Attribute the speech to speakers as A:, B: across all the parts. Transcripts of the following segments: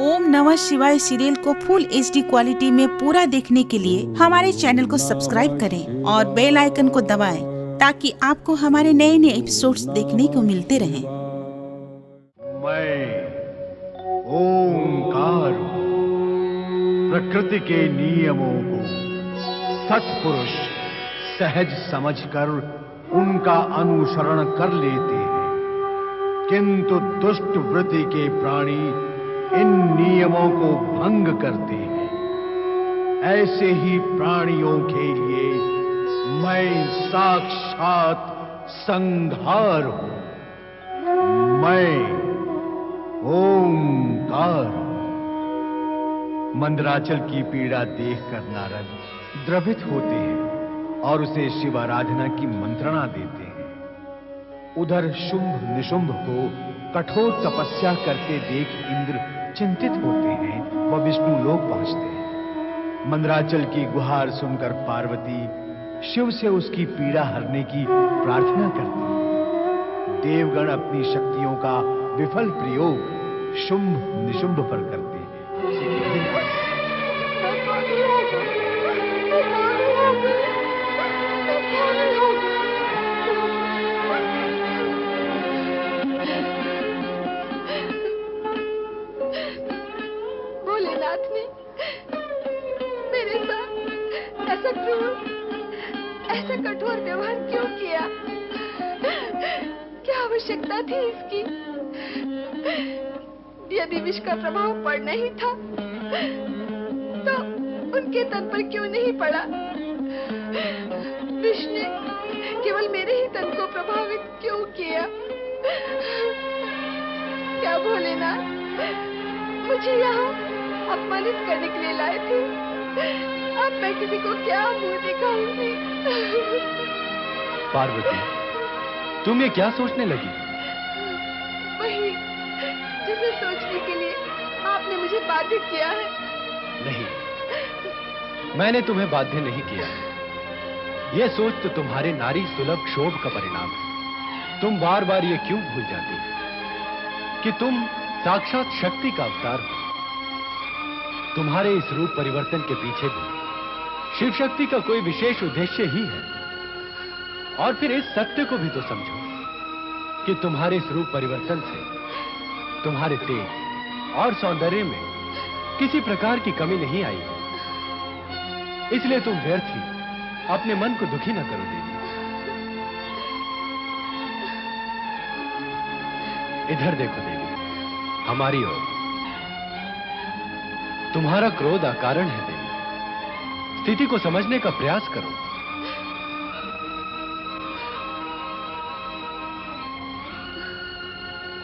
A: ओम नमः शिवाय सीरियल को फुल HD क्वालिटी में पूरा देखने के लिए हमारे चैनल को सब्सक्राइब करें और बेल आइकन को दबाएं ताकि आपको हमारे नए नए एपिसोड्स देखने को मिलते रहें।
B: मैं ओंकार प्रकृति के नियमों को सत्पुरुष सहज समझकर उनका अनुसरण कर लेते हैं, किंतु दुष्ट वृत्ति के प्राणी इन नियमों को भंग करते हैं। ऐसे ही प्राणियों के लिए मैं साक्षात संहार हूं। मैं ओंकार हूं। मंदराचल की पीड़ा देखकर नारद द्रवित होते हैं और उसे शिवाराधना की मंत्रणा देते हैं। उधर शुंभ निशुंभ को कठोर तपस्या करते देख इंद्र चिंतित होते हैं व विष्णु लोक पहुंचते हैं। मंदराचल की गुहार सुनकर पार्वती शिव से उसकी पीड़ा हरने की प्रार्थना करती है। देवगण अपनी शक्तियों का विफल प्रयोग शुंभ निशुंभ पर करते हैं।
C: भोलेनाथ ने मेरे साथ ऐसा क्रूर, ऐसा कठोर व्यवहार क्यों किया? क्या आवश्यकता थी इसकी? यदि विष का प्रभाव पड़ना ही था तो उनके तन पर क्यों नहीं पड़ा? विष ने केवल मेरे ही तन को प्रभावित क्यों किया? क्या भोलेनाथ मुझे यहाँ अपमानित करने के लिए लाए थे? अब मैं किसी को क्या मुंह दिखाऊंगी?
D: पार्वती, तुम ये क्या सोचने लगी?
C: वही जिसे सोचने के लिए आपने मुझे बाध्य किया है।
D: नहीं, मैंने तुम्हें बाध्य नहीं किया है। यह सोच तो तुम्हारे नारी सुलभ क्षोभ का परिणाम है। तुम बार बार ये क्यों भूल जाती कि तुम साक्षात शक्ति का अवतार हो? तुम्हारे इस रूप परिवर्तन के पीछे भी शिव शक्ति का कोई विशेष उद्देश्य ही है। और फिर इस सत्य को भी तो समझो कि तुम्हारे इस रूप परिवर्तन से तुम्हारे तेज और सौंदर्य में किसी प्रकार की कमी नहीं आई। इसलिए तुम व्यर्थ ही अपने मन को दुखी न करो देवी। इधर देखो देवी, हमारी ओर। तुम्हारा क्रोध अकारण है देवी। स्थिति को समझने का प्रयास करो।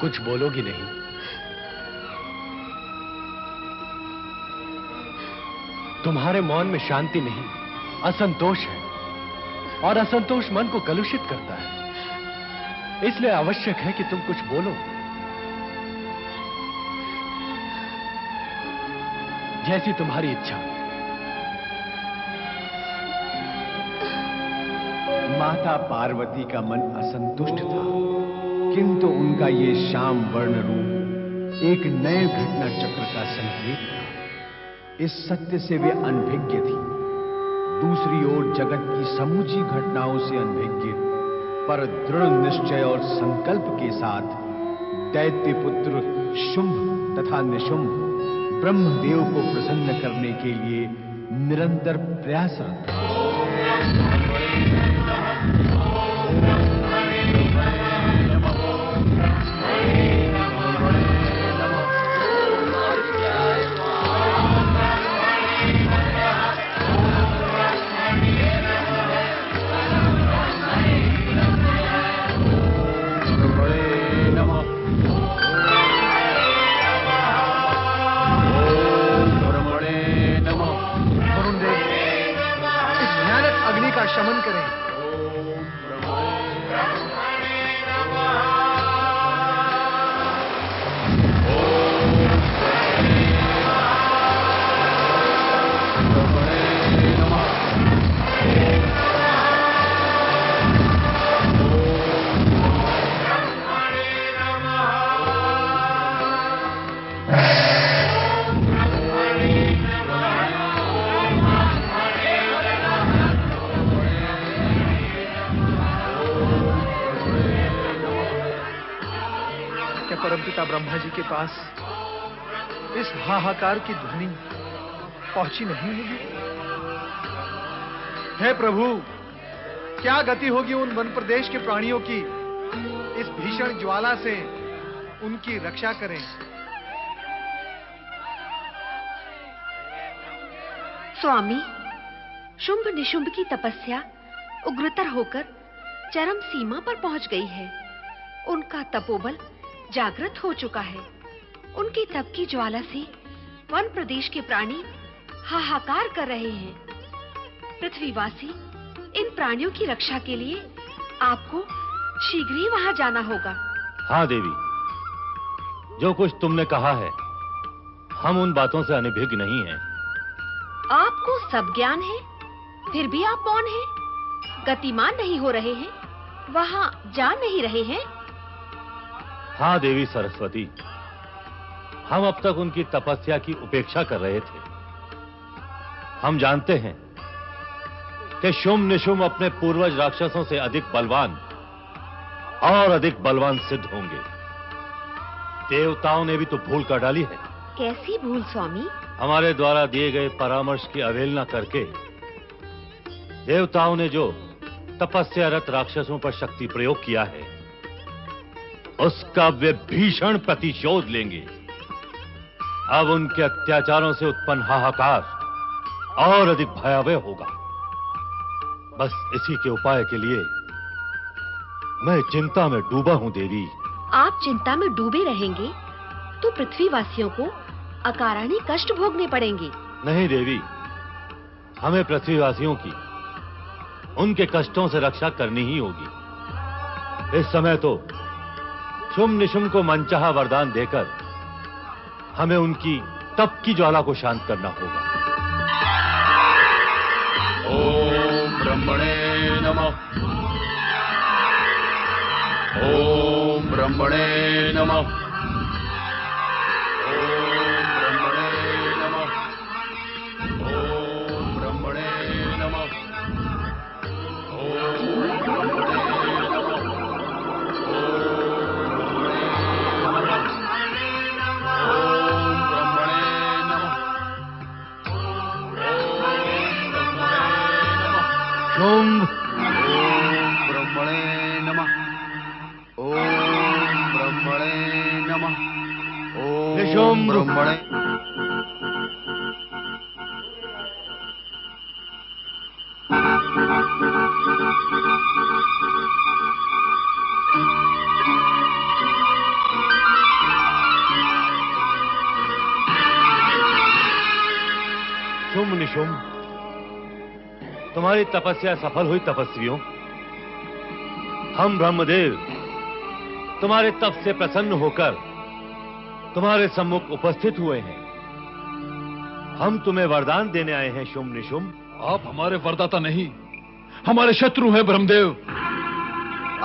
D: कुछ बोलोगी नहीं? तुम्हारे मौन में शांति नहीं, असंतोष है, और असंतोष मन को कलुषित करता है। इसलिए आवश्यक है कि तुम कुछ बोलो। जैसी तुम्हारी इच्छा।
B: माता पार्वती का मन असंतुष्ट था, किंतु उनका ये श्याम वर्ण रूप एक नए घटना चक्र का संकेत था। इस सत्य से वे अनभिज्ञ थी। दूसरी ओर जगत की समूची घटनाओं से अनभिज्ञ, पर दृढ़ निश्चय और संकल्प के साथ दैत्य पुत्र शुंभ तथा निशुंभ ब्रह्मदेव को प्रसन्न करने के लिए निरंतर प्रयासरत था।
E: शमन करें। क्या ब्रह्मा जी के पास इस हाहाकार की ध्वनि पहुंची नहीं होगी? हे प्रभु, क्या गति होगी उन वन प्रदेश के प्राणियों की? इस भीषण ज्वाला से उनकी रक्षा करें।
C: स्वामी, शुंभ निशुंभ की तपस्या उग्रतर होकर चरम सीमा पर पहुंच गई है। उनका तपोबल जागृत हो चुका है। उनकी तप की ज्वाला से वन प्रदेश के प्राणी हाहाकार कर रहे हैं। पृथ्वीवासी, इन प्राणियों की रक्षा के लिए आपको शीघ्र ही वहां जाना होगा।
F: हाँ देवी, जो कुछ तुमने कहा है, हम उन बातों से अनभिज्ञ नहीं हैं।
C: आपको सब ज्ञान है, फिर भी आप मौन हैं, गतिमान नहीं हो रहे हैं, वहां जा नहीं रहे हैं।
F: हाँ देवी सरस्वती, हम अब तक उनकी तपस्या की उपेक्षा कर रहे थे। हम जानते हैं कि शुंभ निशुंभ अपने पूर्वज राक्षसों से अधिक बलवान और अधिक बलवान सिद्ध होंगे। देवताओं ने भी तो भूल कर डाली है।
C: कैसी भूल स्वामी?
F: हमारे द्वारा दिए गए परामर्श की अवहेलना करके देवताओं ने जो तपस्यारत राक्षसों पर शक्ति प्रयोग किया है, उसका वे भीषण प्रतिशोध लेंगे। अब उनके अत्याचारों से उत्पन्न हाहाकार और अधिक भयावह होगा। बस इसी के उपाय के लिए मैं चिंता में डूबा हूं देवी।
C: आप चिंता में डूबे रहेंगे तो पृथ्वीवासियों को अकारण कष्ट भोगने पड़ेंगे।
F: नहीं देवी, हमें पृथ्वीवासियों की उनके कष्टों से रक्षा करनी ही होगी। इस समय तो शुंभ निशुंभ को मनचाहा वरदान देकर हमें उनकी तप की ज्वाला को शांत करना होगा।
G: ओम ब्रह्मणे नमः। ओम ब्रह्मणे नमः। ओम ब्रह्मणे नमः। ओम ब्रह्मणे नमः। ओम ब्रह्मणे
F: शुंभ।
G: ओम ब्रह्मणे नमः। ओम ब्रह्मणे नमः। ओम
F: निशुंभ।
G: ब्रह्मणे।
F: शुंभ निशुंभ, तुम्हारी तपस्या सफल हुई तपस्वियों। हम ब्रह्मदेव तुम्हारे तप से प्रसन्न होकर तुम्हारे सम्मुख उपस्थित हुए हैं। हम तुम्हें वरदान देने आए हैं शुंभ निशुंभ।
H: आप हमारे वरदाता नहीं, हमारे शत्रु हैं ब्रह्मदेव।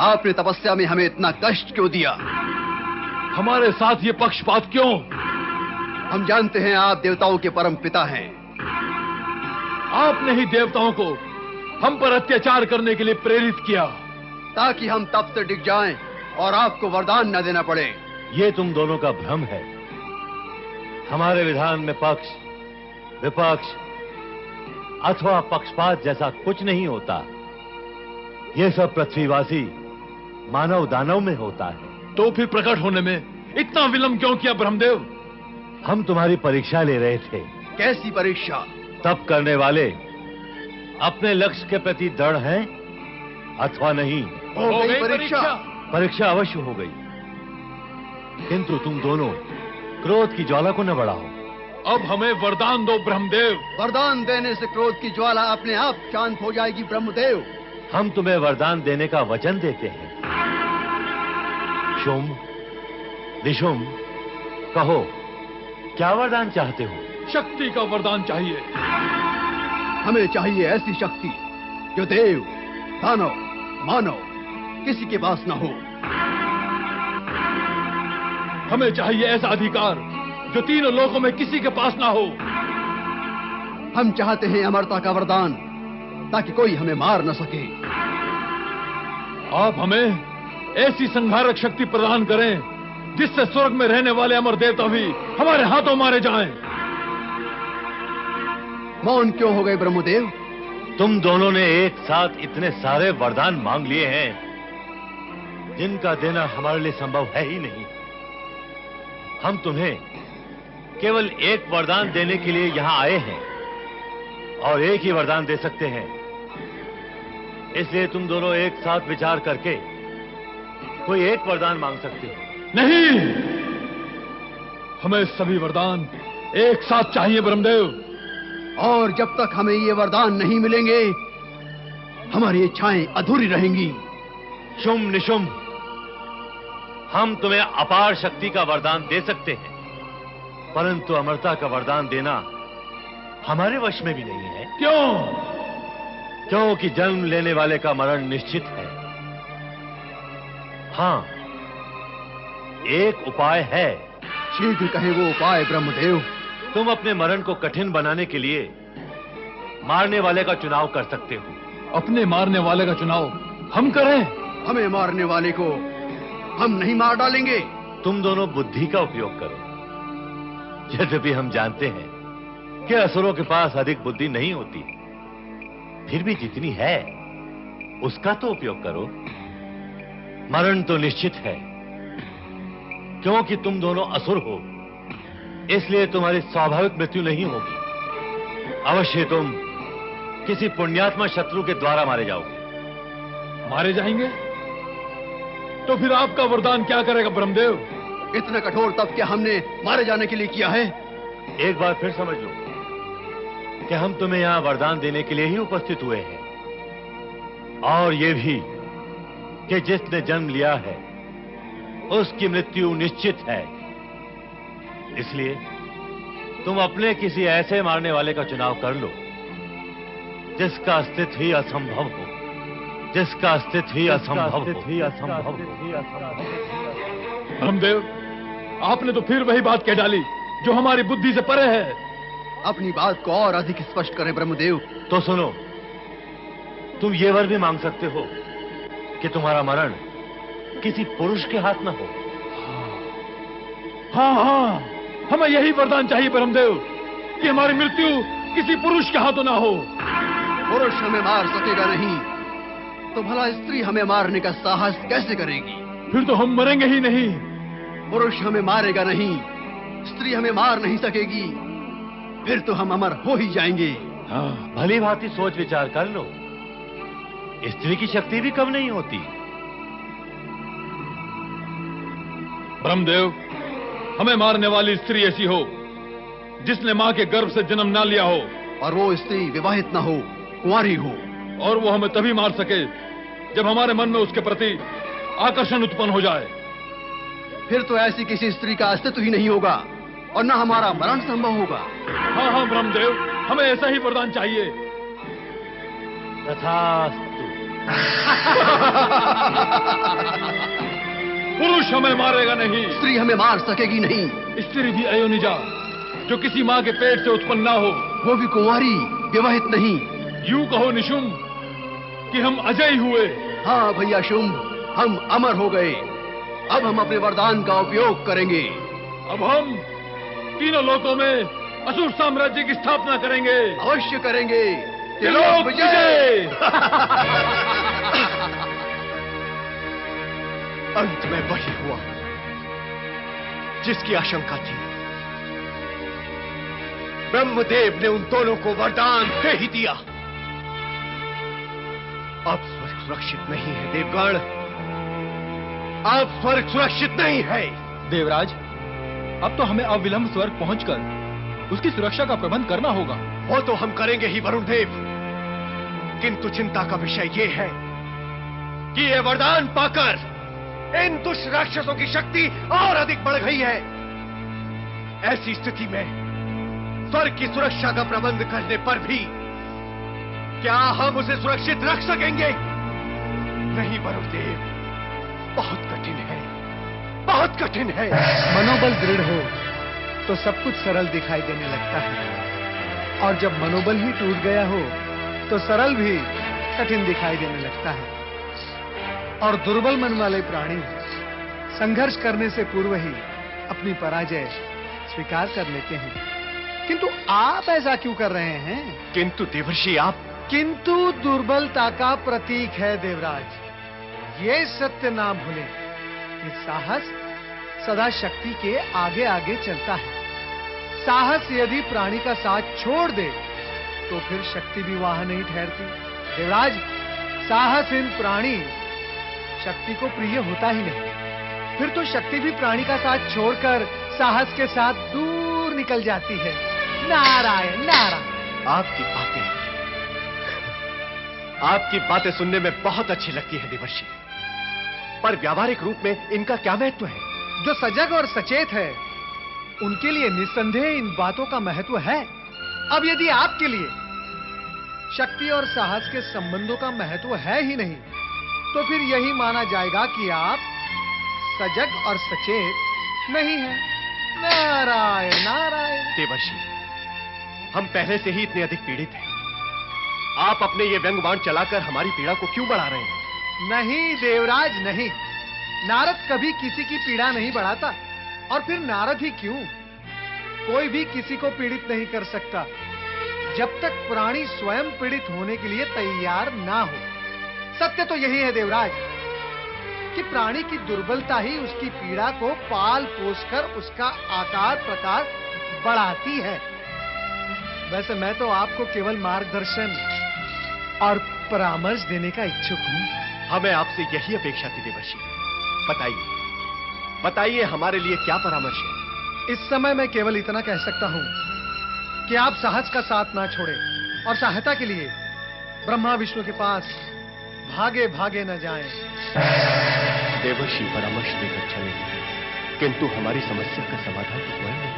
G: आपने तपस्या में हमें इतना कष्ट क्यों दिया?
H: हमारे साथ ये पक्षपात क्यों?
G: हम जानते हैं आप देवताओं के परम पिता हैं।
H: आपने ही देवताओं को हम पर अत्याचार करने के लिए प्रेरित किया,
G: ताकि हम तप से डिग जाएं और आपको वरदान न देना पड़े।
F: ये तुम दोनों का भ्रम है। हमारे विधान में पक्ष, विपक्ष अथवा पक्षपात जैसा कुछ नहीं होता। ये सब पृथ्वीवासी मानव दानव में होता है।
H: तो फिर प्रकट होने में इतना विलंब क्यों किया ब्रह्मदेव?
F: हम तुम्हारी परीक्षा ले रहे थे।
G: कैसी परीक्षा?
F: तप करने वाले अपने लक्ष्य के प्रति दृढ़ हैं अथवा नहीं।
G: हो गई परीक्षा।
F: परीक्षा अवश्य हो गई, किंतु तुम दोनों क्रोध की ज्वाला को न बढ़ाओ।
H: अब हमें वरदान दो ब्रह्मदेव।
G: वरदान देने से क्रोध की ज्वाला अपने आप शांत हो जाएगी ब्रह्मदेव।
F: हम तुम्हें वरदान देने का वचन देते हैं। शुंभ निशुंभ, कहो क्या वरदान चाहते हो?
H: शक्ति का वरदान चाहिए।
G: हमें चाहिए ऐसी शक्ति जो देव, दानव, मानव किसी के पास न हो।
H: हमें चाहिए ऐसा अधिकार जो तीनों लोकों में किसी के पास ना हो।
G: हम चाहते हैं अमरता का वरदान, ताकि कोई हमें मार न सके।
H: आप हमें ऐसी संहारक शक्ति प्रदान करें जिससे स्वर्ग में रहने वाले अमर देवता भी हमारे हाथों मारे जाएं।
G: मौन क्यों हो गए ब्रह्मदेव?
F: तुम दोनों ने एक साथ इतने सारे वरदान मांग लिए हैं जिनका देना हमारे लिए संभव है ही नहीं। हम तुम्हें केवल एक वरदान देने के लिए यहां आए हैं और एक ही वरदान दे सकते हैं। इसलिए तुम दोनों एक साथ विचार करके कोई एक वरदान मांग सकते हो।
H: नहीं, हमें सभी वरदान एक साथ चाहिए ब्रह्मदेव।
G: और जब तक हमें ये वरदान नहीं मिलेंगे हमारी इच्छाएं अधूरी रहेंगी।
F: शुंभ निशुंभ, हम तुम्हें अपार शक्ति का वरदान दे सकते हैं, परंतु अमरता का वरदान देना हमारे वश में भी नहीं है।
H: क्यों?
F: क्योंकि जन्म लेने वाले का मरण निश्चित है। हां, एक उपाय है।
G: शीघ्र कहें वो उपाय ब्रह्मदेव।
F: तुम अपने मरण को कठिन बनाने के लिए मारने वाले का चुनाव कर सकते हो।
H: अपने मारने वाले का चुनाव हम करें?
G: हमें मारने वाले को हम नहीं मार डालेंगे।
F: तुम दोनों बुद्धि का उपयोग करो। यद्यपि हम जानते हैं कि असुरों के पास अधिक बुद्धि नहीं होती, फिर भी जितनी है उसका तो उपयोग करो। मरण तो निश्चित है, क्योंकि तुम दोनों असुर हो, इसलिए तुम्हारी स्वाभाविक मृत्यु नहीं होगी। अवश्य तुम किसी पुण्यात्मा शत्रु के द्वारा मारे जाओगे।
H: मारे जाएंगे? तो फिर आपका वरदान क्या करेगा ब्रह्मदेव?
G: इतना कठोर तप क्या हमने मारे जाने के लिए किया है?
F: एक बार फिर समझ लो कि हम तुम्हें यहां वरदान देने के लिए ही उपस्थित हुए हैं, और ये भी कि जिसने जन्म लिया है उसकी मृत्यु निश्चित है। इसलिए तुम अपने किसी ऐसे मारने वाले का चुनाव कर लो जिसका अस्तित्व ही असंभव हो, जिसका अस्तित्व ही असंभव हो।
H: ब्रह्मदेव, आपने तो फिर वही बात कह डाली जो हमारी बुद्धि से परे है।
G: अपनी बात को और अधिक स्पष्ट करें ब्रह्मदेव।
F: तो सुनो, तुम ये वर भी मांग सकते हो कि तुम्हारा मरण किसी पुरुष के हाथ न हो।
H: हाँ, हमें यही वरदान चाहिए ब्रह्मदेव कि हमारी मृत्यु किसी पुरुष के हाथों ना हो।
G: पुरुष हमें मार सकेगा नहीं तो भला स्त्री हमें मारने का साहस कैसे करेगी?
H: फिर तो हम मरेंगे ही नहीं।
G: पुरुष हमें मारेगा नहीं, स्त्री हमें मार नहीं सकेगी, फिर तो हम अमर हो ही जाएंगे।
F: हाँ, भली भांति सोच विचार कर लो, स्त्री की शक्ति भी कम नहीं होती।
H: ब्रह्मदेव, हमें मारने वाली स्त्री ऐसी हो जिसने मां के गर्भ से जन्म ना लिया हो,
G: और वो स्त्री विवाहित ना हो, कुंवारी हो,
H: और वो हमें तभी मार सके जब हमारे मन में उसके प्रति आकर्षण उत्पन्न हो जाए।
G: फिर तो ऐसी किसी स्त्री का अस्तित्व ही नहीं होगा और न हमारा मरण संभव होगा।
H: हाँ ब्रह्मदेव, हमें ऐसा ही वरदान चाहिए।
F: तथास्तु।
H: पुरुष हमें मारेगा नहीं,
G: स्त्री हमें मार सकेगी नहीं।
H: स्त्री भी अयोनिजा, जो किसी मां के पेट से उत्पन्न ना हो,
G: वो भी कुंवारी, विवाहित नहीं।
H: यूं कहो निशुंभ कि हम अजय हुए।
G: हाँ भैया शुंभ, हम अमर हो गए। अब हम अपने वरदान का उपयोग करेंगे।
H: अब हम तीनों लोकों में असुर साम्राज्य की स्थापना करेंगे।
G: अवश्य करेंगे।
H: त्रिलोक विजय।
E: अंत में वही हुआ जिसकी आशंका थी। ब्रह्मदेव ने उन दोनों को वरदान दे ही दिया। अब स्वर्ग सुरक्षित नहीं है देवगण, अब स्वर्ग सुरक्षित नहीं है।
H: देवराज, अब तो हमें अविलंब स्वर्ग पहुंचकर उसकी सुरक्षा का प्रबंध करना होगा।
E: वो तो हम करेंगे ही वरुण देव, किंतु चिंता का विषय ये है कि ये वरदान पाकर इन दुष्ट राक्षसों की शक्ति और अधिक बढ़ गई है। ऐसी स्थिति में स्वर्ग की सुरक्षा का प्रबंध करने पर भी क्या हम उसे सुरक्षित रख सकेंगे? नहीं वरुण देव, बहुत कठिन है, बहुत कठिन है।
I: मनोबल दृढ़ हो तो सब कुछ सरल दिखाई देने लगता है, और जब मनोबल ही टूट गया हो तो सरल भी कठिन दिखाई देने लगता है। और दुर्बल मन वाले प्राणी संघर्ष करने से पूर्व ही अपनी पराजय स्वीकार कर लेते हैं। किंतु आप ऐसा क्यों कर रहे हैं?
E: किंतु देवर्षि आप
I: किंतु दुर्बलता का प्रतीक है देवराज। ये सत्य ना भूलें कि साहस सदा शक्ति के आगे आगे चलता है। साहस यदि प्राणी का साथ छोड़ दे तो फिर शक्ति भी वहां नहीं ठहरती। देवराज, साहसहीन प्राणी शक्ति को प्रिय होता ही नहीं। फिर तो शक्ति भी प्राणी का साथ छोड़कर साहस के साथ दूर निकल जाती है। नारायण नारायण।
E: आपकी बातें सुनने में बहुत अच्छी लगती है देवर्षि, पर व्यावहारिक रूप में इनका क्या महत्व है?
I: जो सजग और सचेत है उनके लिए निस्संदेह इन बातों का महत्व है। अब यदि आपके लिए शक्ति और साहस के संबंधों का महत्व है ही नहीं, तो फिर यही माना जाएगा कि आप सजग और सचेत नहीं हैं। नारायण नारायण।
E: देवर्षि, हम पहले से ही इतने अधिक पीड़ित हैं। आप अपने ये व्यंग बाण चलाकर हमारी पीड़ा को क्यों बढ़ा रहे हैं?
I: नहीं देवराज नहीं, नारद कभी किसी की पीड़ा नहीं बढ़ाता। और फिर नारद ही क्यों, कोई भी किसी को पीड़ित नहीं कर सकता जब तक प्राणी स्वयं पीड़ित होने के लिए तैयार ना हो। सत्य तो यही है देवराज कि प्राणी की दुर्बलता ही उसकी पीड़ा को पाल पोसकर उसका आकार प्रकार बढ़ाती है। वैसे मैं तो आपको केवल मार्गदर्शन और परामर्श देने का इच्छुक हूं।
E: हमें आपसे यही अपेक्षा थी देवर्षि। बताइए हमारे लिए क्या परामर्श है?
I: इस समय मैं केवल इतना कह सकता हूं कि आप साहस का साथ ना छोड़ें और सहायता के लिए ब्रह्मा विष्णु के पास भागे भागे न जाएं।
E: देवर्षि परामर्श देकर चले, किंतु हमारी समस्या का समाधान तो हुआ ही नहीं।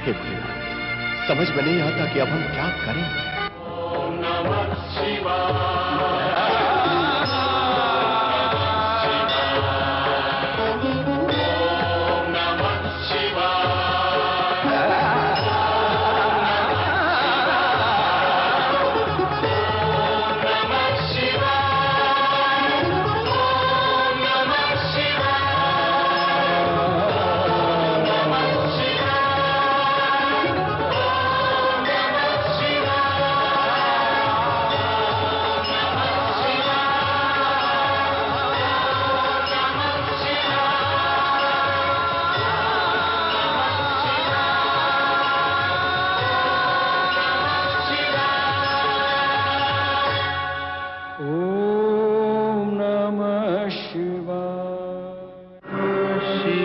E: हे भोलेनाथ, समझ में नहीं आता कि अब हम क्या करें। ओम नमः शिवाय।
J: शिवाय।